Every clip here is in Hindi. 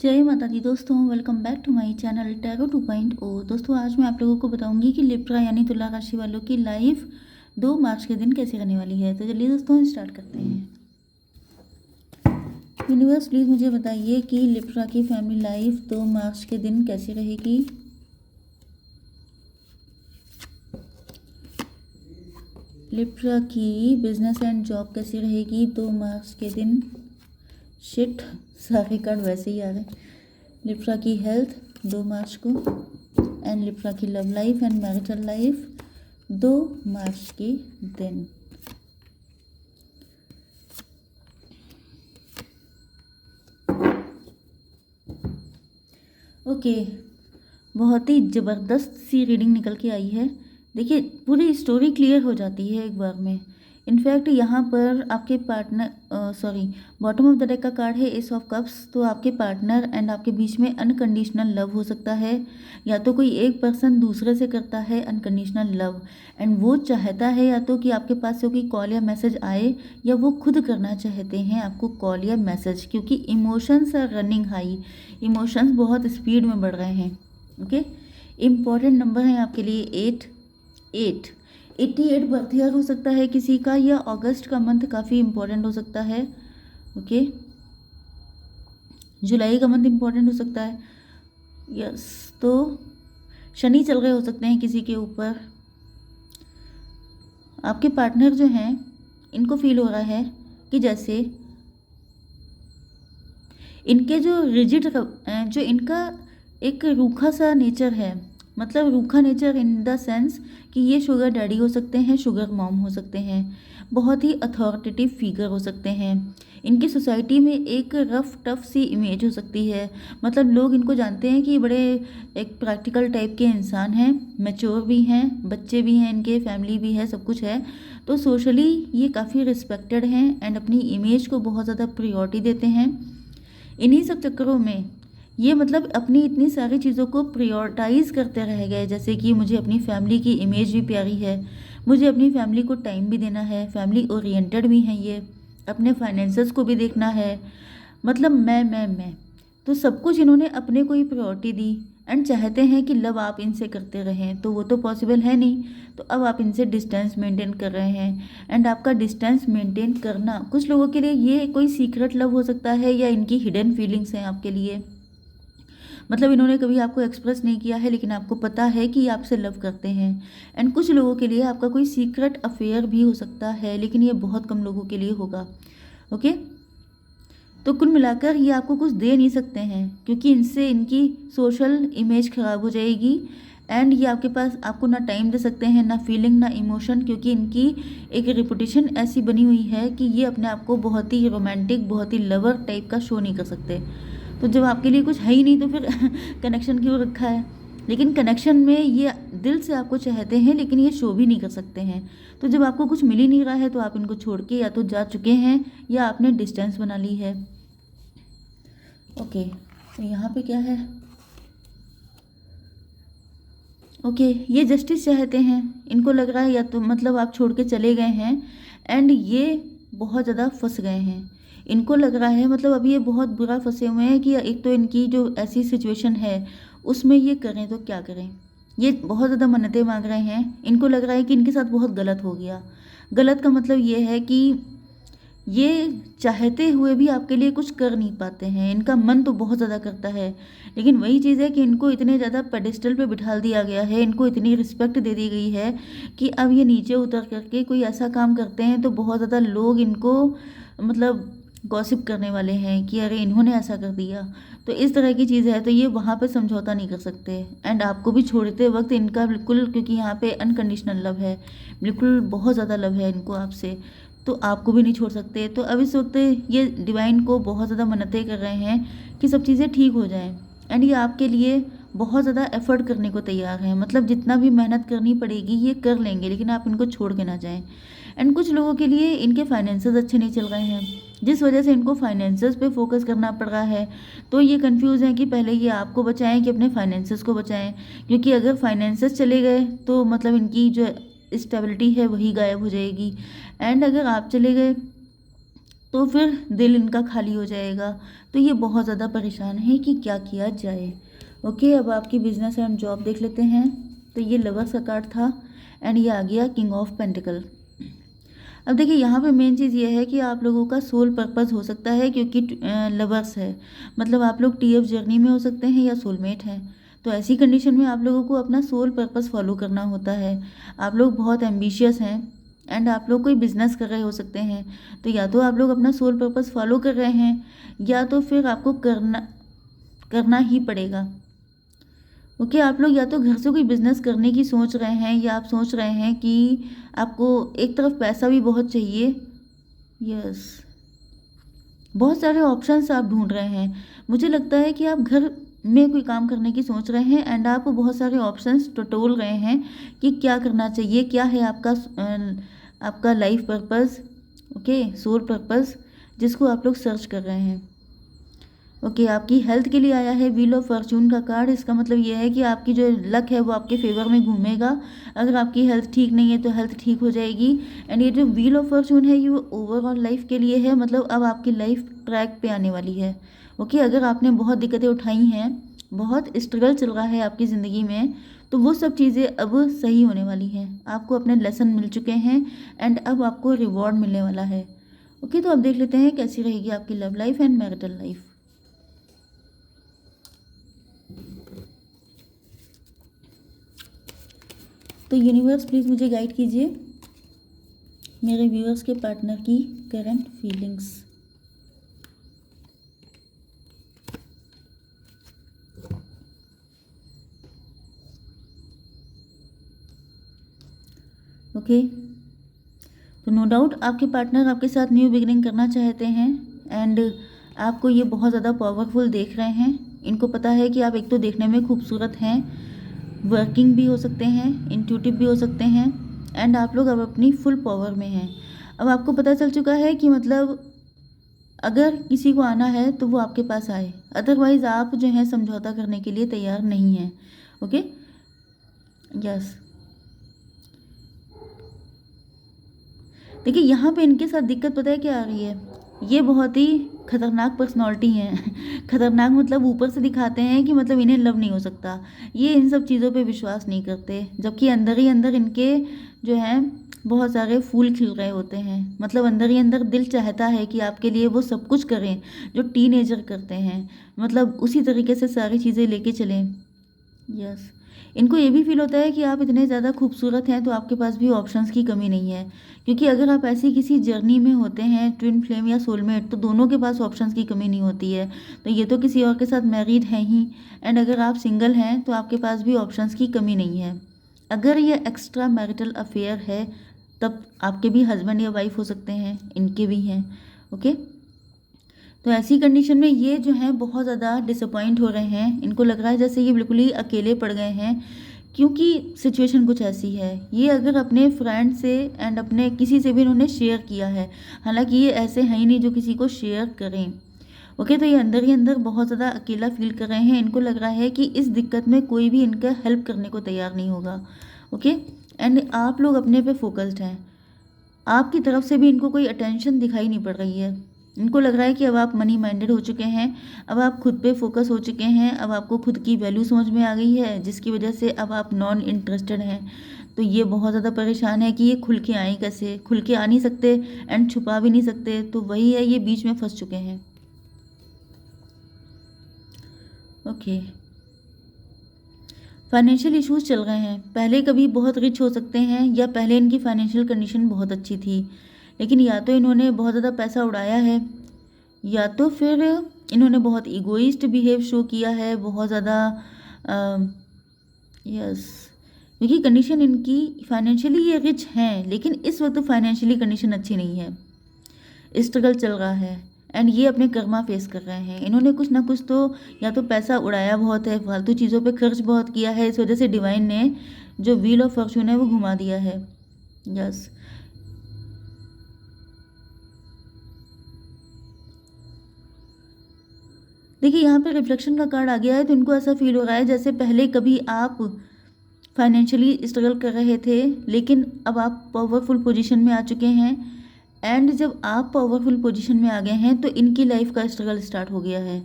जय माता दी दोस्तों, welcome back to my channel tarot 2.0। दोस्तों आज मैं आप लोगों को बताऊंगी कि लिब्रा यानी तुला राशि वालों की लाइफ 2 मार्च के दिन कैसे रहने वाली है। तो चलिए दोस्तों स्टार्ट करते हैं। यूनिवर्स प्लीज़ मुझे बताइए कि लिब्रा की फैमिली लाइफ 2 मार्च के दिन कैसी रहेगी। लिब्रा की बिजनेस एंड जॉब कैसी रहेगी 2 मार्च के दिन। शिट, सारे कार्ड वैसे ही आ रहे हैं। लिब्रा की हेल्थ 2 मार्च को एंड लिब्रा की love life and marital life 2 मार्च के दिन। ओके, बहुत ही ज़बरदस्त सी रीडिंग निकल के आई है। देखिए पूरी स्टोरी क्लियर हो जाती है एक बार में। इनफैक्ट यहाँ पर आपके partner bottom of the deck का कार्ड है एस ऑफ कप्स। तो आपके पार्टनर एंड आपके बीच में अनकंडीशनल लव हो सकता है, या तो कोई एक पर्सन दूसरे से करता है अनकंडीशनल लव एंड वो चाहता है या तो कि आपके पास से कोई कॉल या मैसेज आए, या वो खुद करना चाहते हैं आपको कॉल या मैसेज, क्योंकि emotions are running high. Emotions बहुत स्पीड में बढ़ रहे हैं। ओके, इम्पॉर्टेंट नंबर है आपके लिए 8। 88 बर्थ ईयर हो सकता है किसी का, या अगस्त का मंथ काफ़ी इम्पोर्टेंट हो सकता है। ओके, जुलाई का मंथ इम्पोर्टेंट हो सकता है। यस, तो शनि चल रहे हो सकते हैं किसी के ऊपर। आपके पार्टनर जो हैं इनको फील हो रहा है कि जैसे इनके जो रिजिड जो इनका एक रूखा सा नेचर है, मतलब रूखा नेचर इन द सेंस कि ये शुगर डैडी हो सकते हैं, शुगर मॉम हो सकते हैं, बहुत ही अथॉरिटेटिव फिगर हो सकते हैं। इनकी सोसाइटी में एक रफ टफ सी इमेज हो सकती है, मतलब लोग इनको जानते हैं कि बड़े एक प्रैक्टिकल टाइप के इंसान हैं, मैच्योर भी हैं, बच्चे भी हैं, इनके फैमिली भी है, सब कुछ है। तो सोशली ये काफ़ी रिस्पेक्टेड हैं एंड अपनी इमेज को बहुत ज़्यादा प्रायोरिटी देते हैं। इन्हीं सब चक्करों में ये मतलब अपनी इतनी सारी चीज़ों को प्रायोरिटाइज़ करते रह गए, जैसे कि मुझे अपनी फैमिली की इमेज भी प्यारी है, मुझे अपनी फैमिली को टाइम भी देना है, फैमिली ओरिएंटेड भी हैं ये, अपने फाइनेंसेस को भी देखना है, मतलब मैं तो सब कुछ इन्होंने अपने को ही प्रायोरिटी दी एंड चाहते हैं कि लव आप इनसे करते रहें, तो वो तो पॉसिबल है नहीं। तो अब आप इनसे डिस्टेंस मेंटेन कर रहे हैं एंड आपका डिस्टेंस मेंटेन करना कुछ लोगों के लिए ये कोई सीक्रेट लव हो सकता है, या इनकी हिडन फीलिंग्स हैं आपके लिए। मतलब इन्होंने कभी आपको एक्सप्रेस नहीं किया है, लेकिन आपको पता है कि ये आपसे लव करते हैं। एंड कुछ लोगों के लिए आपका कोई सीक्रेट अफेयर भी हो सकता है, लेकिन ये बहुत कम लोगों के लिए होगा। ओके, तो कुल मिलाकर ये आपको कुछ दे नहीं सकते हैं, क्योंकि इनसे इनकी सोशल इमेज खराब हो जाएगी एंड ये आपके पास आपको ना टाइम दे सकते हैं, ना फीलिंग, ना इमोशन, क्योंकि इनकी एक रेपुटेशन ऐसी बनी हुई है कि ये अपने आप को बहुत ही रोमांटिक, बहुत ही लवर टाइप का शो नहीं कर सकते। तो जब आपके लिए कुछ है ही नहीं तो फिर कनेक्शन क्यों रखा है। लेकिन कनेक्शन में ये दिल से आपको चाहते हैं, लेकिन ये शो भी नहीं कर सकते हैं। तो जब आपको कुछ मिल ही नहीं रहा है तो आप इनको छोड़ के या तो जा चुके हैं या आपने डिस्टेंस बना ली है। ओके, तो यहाँ पे क्या है। ओके, ये जस्टिस चाहते हैं, इनको लग रहा है या तो मतलब आप छोड़ के चले गए हैं एंड ये बहुत ज़्यादा फंस गए हैं। इनको लग रहा है मतलब अभी ये बहुत बुरा फंसे हुए हैं कि एक तो इनकी जो ऐसी सिचुएशन है उसमें ये करें तो क्या करें। ये बहुत ज़्यादा मन्नतें मांग रहे हैं। इनको लग रहा है कि इनके साथ बहुत गलत हो गया। गलत का मतलब ये है कि ये चाहते हुए भी आपके लिए कुछ कर नहीं पाते हैं। इनका मन तो बहुत ज़्यादा करता है, लेकिन वही चीज़ है कि इनको इतने ज़्यादा पेडिस्टल पे बिठाल दिया गया है, इनको इतनी रिस्पेक्ट दे दी गई है कि अब ये नीचे उतर करके कोई ऐसा काम करते हैं तो बहुत ज़्यादा लोग इनको मतलब गॉसिप करने वाले हैं कि अरे इन्होंने ऐसा कर दिया। तो इस तरह की चीज़ है, तो ये वहाँ पे समझौता नहीं कर सकते एंड आपको भी छोड़ते वक्त इनका बिल्कुल, क्योंकि यहाँ पे अनकंडीशनल लव है, बिल्कुल बहुत ज़्यादा लव है इनको आपसे, तो आपको भी नहीं छोड़ सकते। तो अब इस वक्त ये डिवाइन को बहुत ज़्यादा मन्नतें कर रहे हैं कि सब चीज़ें ठीक हो जाएं एंड ये आपके लिए बहुत ज़्यादा एफर्ट करने को तैयार हैं, मतलब जितना भी मेहनत करनी पड़ेगी ये कर लेंगे, लेकिन आप इनको छोड़ के ना जाएं। एंड कुछ लोगों के लिए इनके फाइनेंसेस अच्छे नहीं चल रहे हैं, जिस वजह से इनको फाइनेंसेस पे फोकस करना पड़ रहा है। तो ये कंफ्यूज हैं कि पहले ये आपको बचाएं कि अपने फाइनेंसेस को बचाएं, क्योंकि अगर फाइनेंसेस चले गए तो मतलब इनकी जो स्टेबिलिटी है वही गायब हो जाएगी। एंड अगर आप चले गए तो फिर दिल इनका खाली हो जाएगा। तो ये बहुत ज़्यादा परेशान है कि क्या किया जाए। ओके, अब आपकी बिजनेस एंड जॉब देख लेते हैं। तो ये लवर्स का कार्ड था एंड ये आ गया किंग ऑफ पेंटिकल। अब देखिए यहाँ पे मेन चीज़ ये है कि आप लोगों का सोल पर्पस हो सकता है, क्योंकि लवर्स है, मतलब आप लोग टीएफ जर्नी में हो सकते हैं या सोलमेट हैं। तो ऐसी कंडीशन में आप लोगों को अपना सोल पर्पस फॉलो करना होता है। आप लोग बहुत एम्बिशियस हैं एंड आप लोग कोई बिजनेस कर रहे हो सकते हैं। तो या तो आप लोग अपना सोल पर्पस फॉलो कर रहे हैं या तो फिर आपको करना करना ही पड़ेगा। ओके, आप लोग या तो घर से कोई बिजनेस करने की सोच रहे हैं या आप सोच रहे हैं कि आपको एक तरफ पैसा भी बहुत चाहिए। यस, बहुत सारे ऑप्शंस आप ढूंढ रहे हैं। मुझे लगता है कि आप घर में कोई काम करने की सोच रहे हैं एंड आप बहुत सारे ऑप्शंस टटोल रहे हैं कि क्या करना चाहिए, क्या है आपका life purpose, okay, soul purpose, जिसको आप लोग सर्च कर रहे हैं। ओके, आपकी हेल्थ के लिए आया है व्हील ऑफ फॉर्चून का कार्ड। इसका मतलब ये है कि आपकी जो लक है वो आपके फेवर में घूमेगा। अगर आपकी हेल्थ ठीक नहीं है तो हेल्थ ठीक हो जाएगी। एंड ये जो व्हील ऑफ फॉर्चून है ये ओवरऑल लाइफ के लिए है, मतलब अब आपकी लाइफ ट्रैक पे आने वाली है। ओके, अगर आपने बहुत दिक्कतें उठाई हैं, बहुत स्ट्रगल चल रहा है आपकी ज़िंदगी में, तो वो सब चीज़ें अब सही होने वाली हैं। आपको अपने लेसन मिल चुके हैं एंड अब आपको रिवॉर्ड मिलने वाला है। ओके, तो अब देख लेते हैं कैसी रहेगी आपकी love life and marital life. तो यूनिवर्स प्लीज़ मुझे गाइड कीजिए मेरे व्यूअर्स के पार्टनर की करंट फीलिंग्स। ओके, तो नो डाउट आपके पार्टनर आपके साथ न्यू बिगिनिंग करना चाहते हैं एंड आपको ये बहुत ज़्यादा पावरफुल देख रहे हैं। इनको पता है कि आप एक तो देखने में खूबसूरत हैं, वर्किंग भी हो सकते हैं, इंट्यूटिव भी हो सकते हैं एंड आप लोग अब अपनी फुल पावर में हैं। अब आपको पता चल चुका है कि मतलब अगर किसी को आना है तो वो आपके पास आए, अदरवाइज़ आप जो है समझौता करने के लिए तैयार नहीं हैं। ओके, यस, देखिए यहाँ पे इनके साथ दिक्कत पता है क्या आ रही है, ये बहुत ही खतरनाक पर्सनालिटी हैं। खतरनाक मतलब ऊपर से दिखाते हैं कि मतलब इन्हें लव नहीं हो सकता, ये इन सब चीज़ों पे विश्वास नहीं करते, जबकि अंदर ही अंदर इनके जो है बहुत सारे फूल खिल रहे होते हैं। मतलब अंदर ही अंदर दिल चाहता है कि आपके लिए वो सब कुछ करें जो टीनेजर करते हैं, मतलब उसी तरीके से सारी चीज़ें लेके चलें। यस, इनको ये भी फील होता है कि आप इतने ज़्यादा खूबसूरत हैं तो आपके पास भी ऑप्शंस की कमी नहीं है, क्योंकि अगर आप ऐसी किसी जर्नी में होते हैं ट्विन फ्लेम या सोलमेट, तो दोनों के पास ऑप्शंस की कमी नहीं होती है। तो ये तो किसी और के साथ मैरिड हैं ही एंड अगर आप सिंगल हैं तो आपके पास भी ऑप्शंस की कमी नहीं है। अगर ये एक्स्ट्रा मैरिटल अफेयर है तब आपके भी हस्बैंड या वाइफ हो सकते हैं, इनके भी हैं। ओके, तो ऐसी कंडीशन में ये जो हैं बहुत ज़्यादा डिसअपॉइंट हो रहे हैं। इनको लग रहा है जैसे ये बिल्कुल ही अकेले पड़ गए हैं, क्योंकि सिचुएशन कुछ ऐसी है। ये अगर अपने फ्रेंड से एंड अपने किसी से भी इन्होंने शेयर किया है, हालांकि ये ऐसे हैं ही नहीं जो किसी को शेयर करें। ओके, तो ये अंदर ही अंदर बहुत ज़्यादा अकेला फील कर रहे हैं। इनको लग रहा है कि इस दिक्कत में कोई भी इनका हेल्प करने को तैयार नहीं होगा। ओके, एंड आप लोग अपने पे फोकस्ड हैं, आपकी तरफ से भी इनको कोई अटेंशन दिखाई नहीं पड़ रही है। इनको लग रहा है कि अब आप मनी माइंडेड हो चुके हैं, अब आप खुद पे फोकस हो चुके हैं, अब आपको खुद की वैल्यू समझ में आ गई है, जिसकी वजह से अब आप नॉन इंटरेस्टेड हैं। तो ये बहुत ज़्यादा परेशान है कि ये खुल के आए कैसे, खुल के आ नहीं सकते एंड छुपा भी नहीं सकते, तो वही है, ये बीच में फंस चुके हैं। ओके, फाइनेंशियल इश्यूज चल रहे हैं। पहले कभी बहुत रिच हो सकते हैं या पहले इनकी फाइनेंशियल कंडीशन बहुत अच्छी थी, लेकिन या तो इन्होंने बहुत ज़्यादा पैसा उड़ाया है या तो फिर इन्होंने बहुत इगोइस्ट बिहेव शो किया है, बहुत ज़्यादा। यस, क्योंकि कंडीशन इनकी फाइनेंशियली ये रिच हैं लेकिन इस वक्त फाइनेंशियली कंडीशन अच्छी नहीं है, स्ट्रगल चल रहा है एंड ये अपने कर्मा फेस कर रहे हैं। इन्होंने कुछ ना कुछ तो या तो पैसा उड़ाया बहुत है, फालतू चीज़ों पे खर्च बहुत किया है, इस वजह से डिवाइन ने जो व्हील ऑफ फॉर्चून है वो घुमा दिया है। यस, देखिए यहाँ पे रिफ्लेक्शन का कार्ड आ गया है, तो इनको ऐसा फील हो रहा है जैसे पहले कभी आप फाइनेंशियली स्ट्रगल कर रहे थे लेकिन अब आप पावरफुल पोजीशन में आ चुके हैं एंड जब आप पावरफुल पोजीशन में आ गए हैं तो इनकी लाइफ का स्ट्रगल स्टार्ट हो गया है।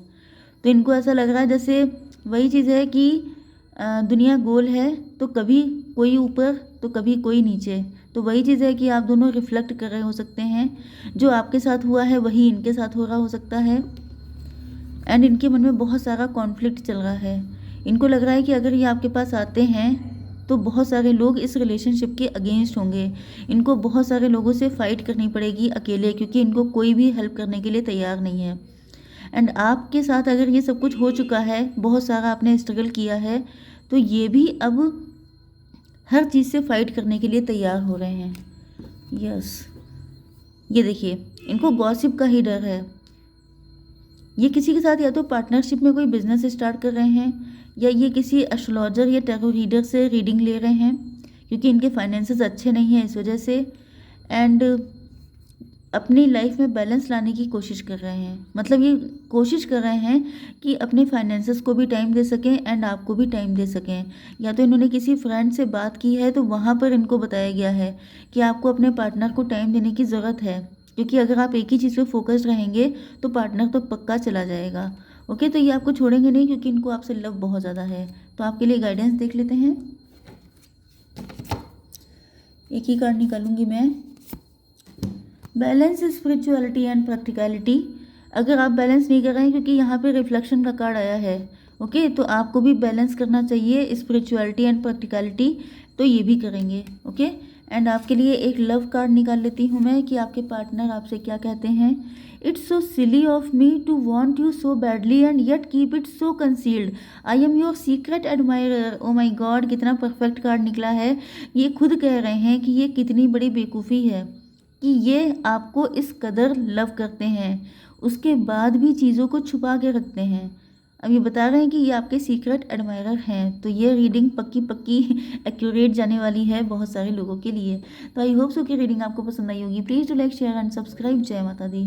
तो इनको ऐसा लग रहा है जैसे वही चीज़ है कि दुनिया गोल है, तो कभी कोई ऊपर तो कभी कोई नीचे। तो वही चीज़ है कि आप दोनों रिफ्लेक्ट कर रहे हो सकते हैं, जो आपके साथ हुआ है वही इनके साथ हो रहा हो सकता है। एंड इनके मन में बहुत सारा कॉन्फ्लिक्ट चल रहा है। इनको लग रहा है कि अगर ये आपके पास आते हैं तो बहुत सारे लोग इस रिलेशनशिप के अगेंस्ट होंगे। इनको बहुत सारे लोगों से फ़ाइट करनी पड़ेगी अकेले, क्योंकि इनको कोई भी हेल्प करने के लिए तैयार नहीं है। एंड आपके साथ अगर ये सब कुछ हो चुका है, बहुत सारा आपने स्ट्रगल किया है, तो ये भी अब हर चीज़ से फ़ाइट करने के लिए तैयार हो रहे हैं। यस, ये देखिए, इनको गॉसिप का ही डर है। ये किसी के साथ या तो पार्टनरशिप में कोई बिजनेस स्टार्ट कर रहे हैं, या ये किसी एस्ट्रोलॉजर या टैरो रीडर से रीडिंग ले रहे हैं, क्योंकि इनके फाइनेंसेस अच्छे नहीं हैं इस वजह से। एंड अपनी लाइफ में बैलेंस लाने की कोशिश कर रहे हैं, मतलब ये कोशिश कर रहे हैं कि अपने फाइनेंसेस को भी टाइम दे सकें एंड आपको भी टाइम दे सकें। या तो इन्होंने किसी फ्रेंड से बात की है, तो वहाँ पर इनको बताया गया है कि आपको अपने पार्टनर को टाइम देने की ज़रूरत है, क्योंकि अगर आप एक ही चीज़ पे फोकस्ड रहेंगे तो पार्टनर तो पक्का चला जाएगा। ओके, तो ये आपको छोड़ेंगे नहीं, क्योंकि इनको आपसे लव बहुत ज़्यादा है। तो आपके लिए गाइडेंस देख लेते हैं। एक ही कार्ड निकालूंगी मैं। Balance, spirituality and practicality. अगर आप बैलेंस नहीं कर रहे हैं, क्योंकि यहाँ पे रिफ्लेक्शन का कार्ड आया है, ओके, तो आपको भी बैलेंस करना चाहिए, स्पिरिचुअलिटी एंड प्रैक्टिकलिटी, तो ये भी करेंगे। ओके, एंड आपके लिए एक लव कार्ड निकाल लेती हूँ मैं कि आपके पार्टनर आपसे क्या कहते हैं। It's so silly of me to want you so badly and yet keep it so concealed. I am your secret admirer. Oh my god, कितना परफेक्ट कार्ड निकला है। ये खुद कह रहे हैं कि ये कितनी बड़ी बेवकूफ़ी है कि ये आपको इस कदर लव करते हैं, उसके बाद भी चीज़ों को छुपा के रखते हैं। अब ये बता रहे हैं कि ये आपके सीक्रेट एडमायरर हैं। तो ये रीडिंग पक्की पक्की एक्यूरेट जाने वाली है बहुत सारे लोगों के लिए। तो आई होप सो कि रीडिंग आपको पसंद आई होगी। Please do like, share and subscribe. जय माता दी।